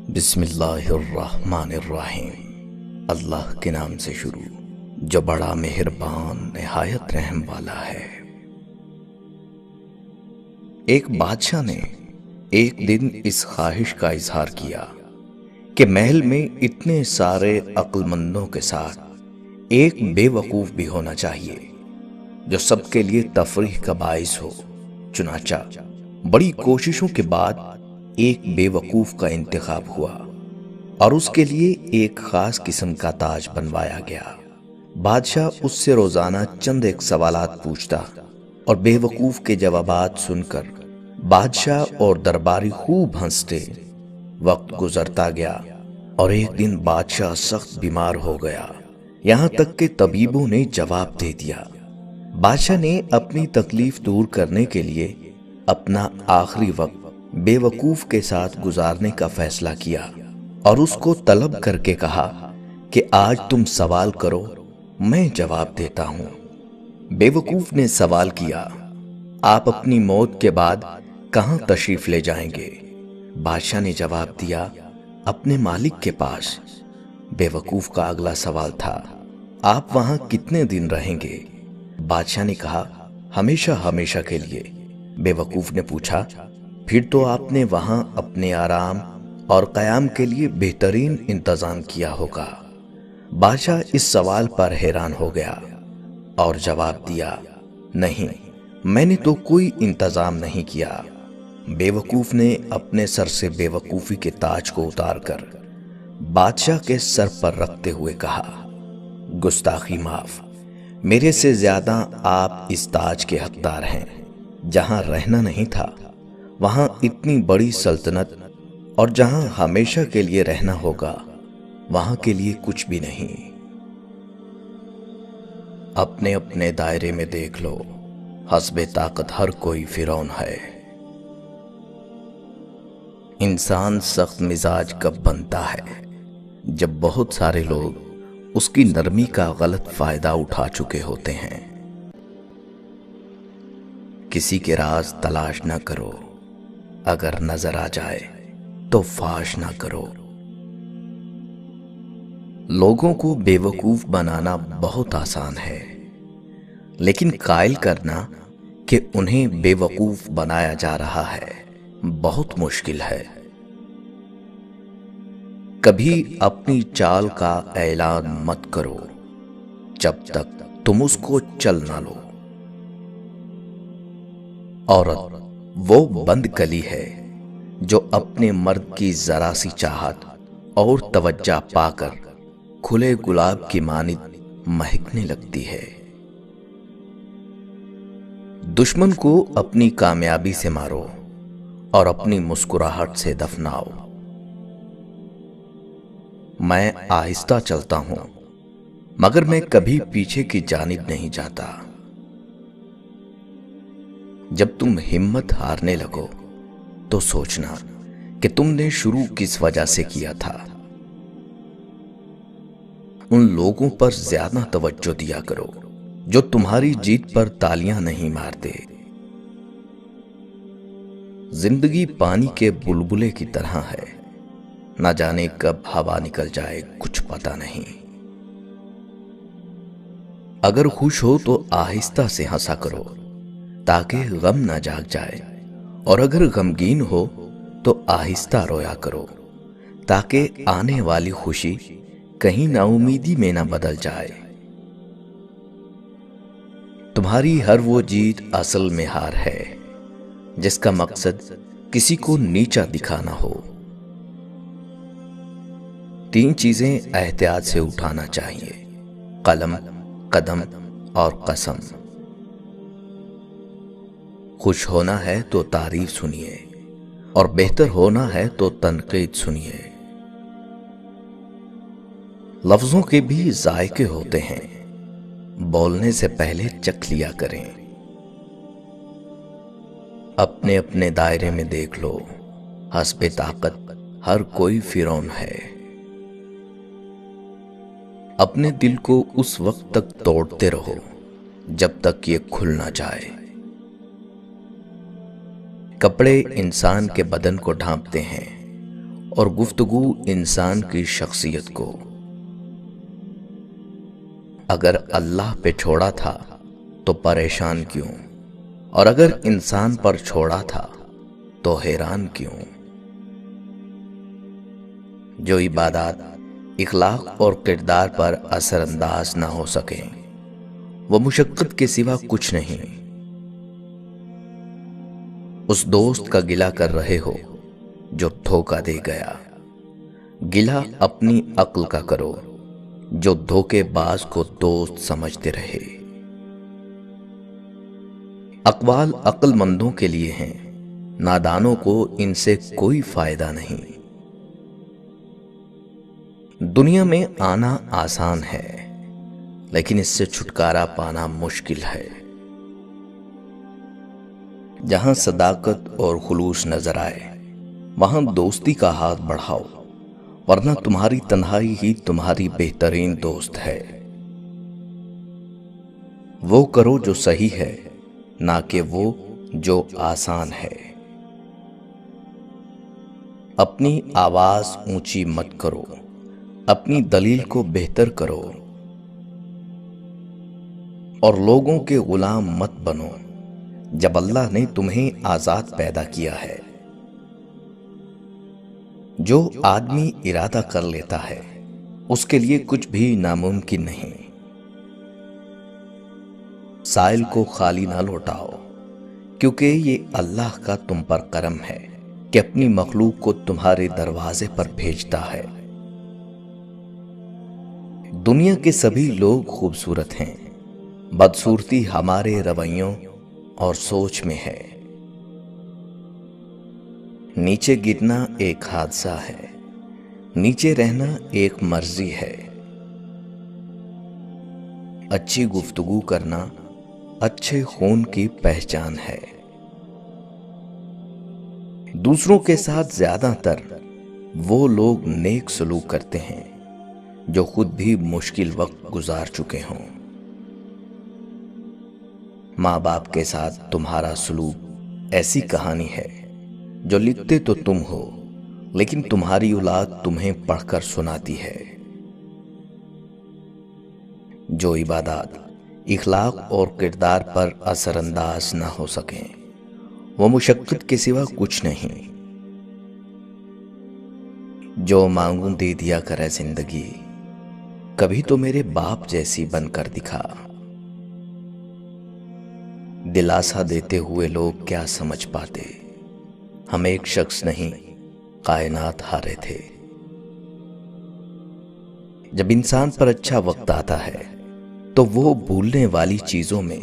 بسم اللہ الرحمن الرحیم۔ اللہ کے نام سے شروع جو بڑا مہربان نہایت رحم والا ہے۔ ایک بادشاہ نے ایک دن اس خواہش کا اظہار کیا کہ محل میں اتنے سارے عقل مندوں کے ساتھ ایک بے وقوف بھی ہونا چاہیے جو سب کے لیے تفریح کا باعث ہو۔ چنانچہ بڑی کوششوں کے بعد ایک بے وقوف کا انتخاب ہوا اور اس کے لیے ایک خاص قسم کا تاج بنوایا گیا۔ بادشاہ اس سے روزانہ چند ایک سوالات پوچھتا اور بے وقوف کے جوابات سن کر بادشاہ اور درباری خوب ہنستے۔ وقت گزرتا گیا اور ایک دن بادشاہ سخت بیمار ہو گیا، یہاں تک کہ طبیبوں نے جواب دے دیا۔ بادشاہ نے اپنی تکلیف دور کرنے کے لیے اپنا آخری وقت بے وقوف کے ساتھ گزارنے کا فیصلہ کیا اور اس کو طلب کر کے کہا کہ آج تم سوال کرو، میں جواب دیتا ہوں۔ بے وقوف نے سوال کیا، آپ اپنی موت کے بعد کہاں تشریف لے جائیں گے؟ بادشاہ نے جواب دیا، اپنے مالک کے پاس۔ بے وقوف کا اگلا سوال تھا، آپ وہاں کتنے دن رہیں گے؟ بادشاہ نے کہا، ہمیشہ ہمیشہ کے لیے۔ بے وقوف نے پوچھا، پھر تو آپ نے وہاں اپنے آرام اور قیام کے لیے بہترین انتظام کیا ہوگا۔ بادشاہ اس سوال پر حیران ہو گیا اور جواب دیا، نہیں، میں نے تو کوئی انتظام نہیں کیا۔ بے وقوف نے اپنے سر سے بے وقوفی کے تاج کو اتار کر بادشاہ کے سر پر رکھتے ہوئے کہا، گستاخی معاف، میرے سے زیادہ آپ اس تاج کے حقدار ہیں۔ جہاں رہنا نہیں تھا وہاں اتنی بڑی سلطنت، اور جہاں ہمیشہ کے لیے رہنا ہوگا وہاں کے لیے کچھ بھی نہیں۔ اپنے اپنے دائرے میں دیکھ لو، حسب طاقت ہر کوئی فرعون ہے۔ انسان سخت مزاج کب بنتا ہے؟ جب بہت سارے لوگ اس کی نرمی کا غلط فائدہ اٹھا چکے ہوتے ہیں۔ کسی کے راز تلاش نہ کرو، اگر نظر آ جائے تو فاش نہ کرو۔ لوگوں کو بے وقوف بنانا بہت آسان ہے، لیکن قائل کرنا کہ انہیں بے وقوف بنایا جا رہا ہے بہت مشکل ہے۔ کبھی اپنی چال کا اعلان مت کرو جب تک تم اس کو چل نہ لو۔ عورت وہ بند کلی ہے جو اپنے مرد کی ذرا سی چاہت اور توجہ پا کر کھلے گلاب کی مانند مہکنے لگتی ہے۔ دشمن کو اپنی کامیابی سے مارو اور اپنی مسکراہٹ سے دفناؤ۔ میں آہستہ چلتا ہوں مگر میں کبھی پیچھے کی جانب نہیں جاتا۔ جب تم ہمت ہارنے لگو تو سوچنا کہ تم نے شروع کس وجہ سے کیا تھا۔ ان لوگوں پر زیادہ توجہ دیا کرو جو تمہاری جیت پر تالیاں نہیں مارتے۔ زندگی پانی کے بلبلے کی طرح ہے، نہ جانے کب ہوا نکل جائے کچھ پتہ نہیں۔ اگر خوش ہو تو آہستہ سے ہنسا کرو تاکہ غم نہ جاگ جائے، اور اگر غمگین ہو تو آہستہ رویا کرو تاکہ آنے والی خوشی کہیں نا امیدی میں نہ بدل جائے۔ تمہاری ہر وہ جیت اصل میں ہار ہے جس کا مقصد کسی کو نیچا دکھانا ہو۔ 3 چیزیں احتیاط سے اٹھانا چاہیے، قلم، قدم اور قسم۔ خوش ہونا ہے تو تعریف سنیے اور بہتر ہونا ہے تو تنقید سنیے۔ لفظوں کے بھی ذائقے ہوتے ہیں، بولنے سے پہلے چکھ لیا کریں۔ اپنے اپنے دائرے میں دیکھ لو، حسب طاقت ہر کوئی فرعون ہے۔ اپنے دل کو اس وقت تک توڑتے رہو جب تک یہ کھل نہ جائے۔ کپڑے انسان کے بدن کو ڈھانپتے ہیں اور گفتگو انسان کی شخصیت کو۔ اگر اللہ پہ چھوڑا تھا تو پریشان کیوں، اور اگر انسان پر چھوڑا تھا تو حیران کیوں؟ جو عبادات اخلاق اور کردار پر اثر انداز نہ ہو سکیں وہ مشقت کے سوا کچھ نہیں۔ اس دوست کا گلہ کر رہے ہو جو دھوکہ دے گیا، گلہ اپنی عقل کا کرو جو دھوکے باز کو دوست سمجھتے رہے۔ اقوال عقل مندوں کے لیے ہیں، نادانوں کو ان سے کوئی فائدہ نہیں۔ دنیا میں آنا آسان ہے لیکن اس سے چھٹکارا پانا مشکل ہے۔ جہاں صداقت اور خلوص نظر آئے وہاں دوستی کا ہاتھ بڑھاؤ، ورنہ تمہاری تنہائی ہی تمہاری بہترین دوست ہے۔ وہ کرو جو صحیح ہے، نہ کہ وہ جو آسان ہے۔ اپنی آواز اونچی مت کرو، اپنی دلیل کو بہتر کرو، اور لوگوں کے غلام مت بنو جب اللہ نے تمہیں آزاد پیدا کیا ہے۔ جو آدمی ارادہ کر لیتا ہے اس کے لیے کچھ بھی ناممکن نہیں۔ سائل کو خالی نہ لوٹاؤ، کیونکہ یہ اللہ کا تم پر کرم ہے کہ اپنی مخلوق کو تمہارے دروازے پر بھیجتا ہے۔ دنیا کے سبھی لوگ خوبصورت ہیں، بدصورتی ہمارے رویوں اور سوچ میں ہے۔ نیچے گرنا ایک حادثہ ہے، نیچے رہنا ایک مرضی ہے۔ اچھی گفتگو کرنا اچھے خون کی پہچان ہے۔ دوسروں کے ساتھ زیادہ تر وہ لوگ نیک سلوک کرتے ہیں جو خود بھی مشکل وقت گزار چکے ہوں۔ ماں باپ کے ساتھ تمہارا سلوک ایسی کہانی ہے جو لکھتے تو تم ہو لیکن تمہاری اولاد تمہیں پڑھ کر سناتی ہے۔ جو عبادات اخلاق اور کردار پر اثر انداز نہ ہو سکیں وہ مشقت کے سوا کچھ نہیں۔ جو مانگوں دے دیا کرے زندگی، کبھی تو میرے باپ جیسی بن کر دکھا۔ دلاسا دیتے ہوئے لوگ کیا سمجھ پاتے، ہم ایک شخص نہیں کائنات ہارے تھے۔ جب انسان پر اچھا وقت آتا ہے تو وہ بھولنے والی چیزوں میں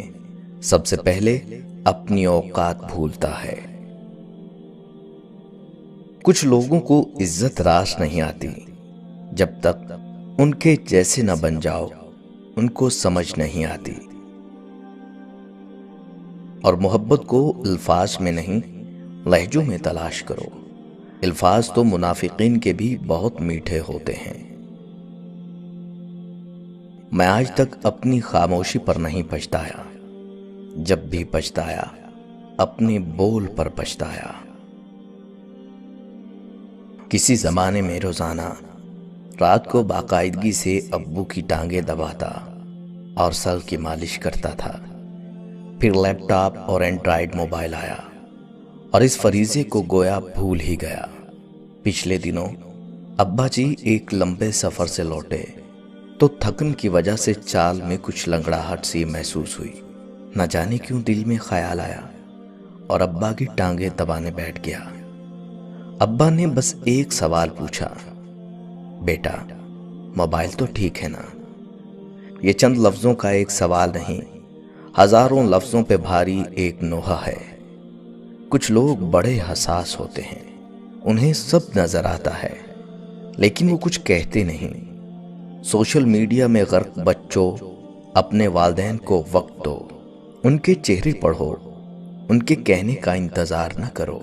سب سے پہلے اپنی اوقات بھولتا ہے۔ کچھ لوگوں کو عزت راس نہیں آتی جب تک ان کے جیسے نہ بن جاؤ، ان کو سمجھ نہیں آتی۔ اور محبت کو الفاظ میں نہیں لہجوں میں تلاش کرو۔ الفاظ تو منافقین کے بھی بہت میٹھے ہوتے ہیں۔ میں آج تک اپنی خاموشی پر نہیں پچھتایا، جب بھی پچھتایا اپنے بول پر پچھتایا۔ کسی زمانے میں روزانہ رات کو باقاعدگی سے ابو کی ٹانگیں دباتا اور سر کی مالش کرتا تھا۔ پھر لیپ ٹاپ اور اینڈرائیڈ موبائل آیا اور اس فریضے کو گویا بھول ہی گیا۔ پچھلے دنوں ابا جی ایک لمبے سفر سے لوٹے تو تھکن کی وجہ سے چال میں کچھ لنگڑاہٹ سی محسوس ہوئی۔ نہ جانے کیوں دل میں خیال آیا اور ابا کی ٹانگیں دبانے بیٹھ گیا۔ ابا نے بس ایک سوال پوچھا، بیٹا موبائل تو ٹھیک ہے نا؟ یہ چند لفظوں کا ایک سوال نہیں، ہزاروں لفظوں پہ بھاری ایک نوحہ ہے۔ کچھ لوگ بڑے حساس ہوتے ہیں، انہیں سب نظر آتا ہے لیکن وہ کچھ کہتے نہیں۔ سوشل میڈیا میں غرق بچوں، اپنے والدین کو وقت دو، ان کے چہرے پڑھو، ان کے کہنے کا انتظار نہ کرو۔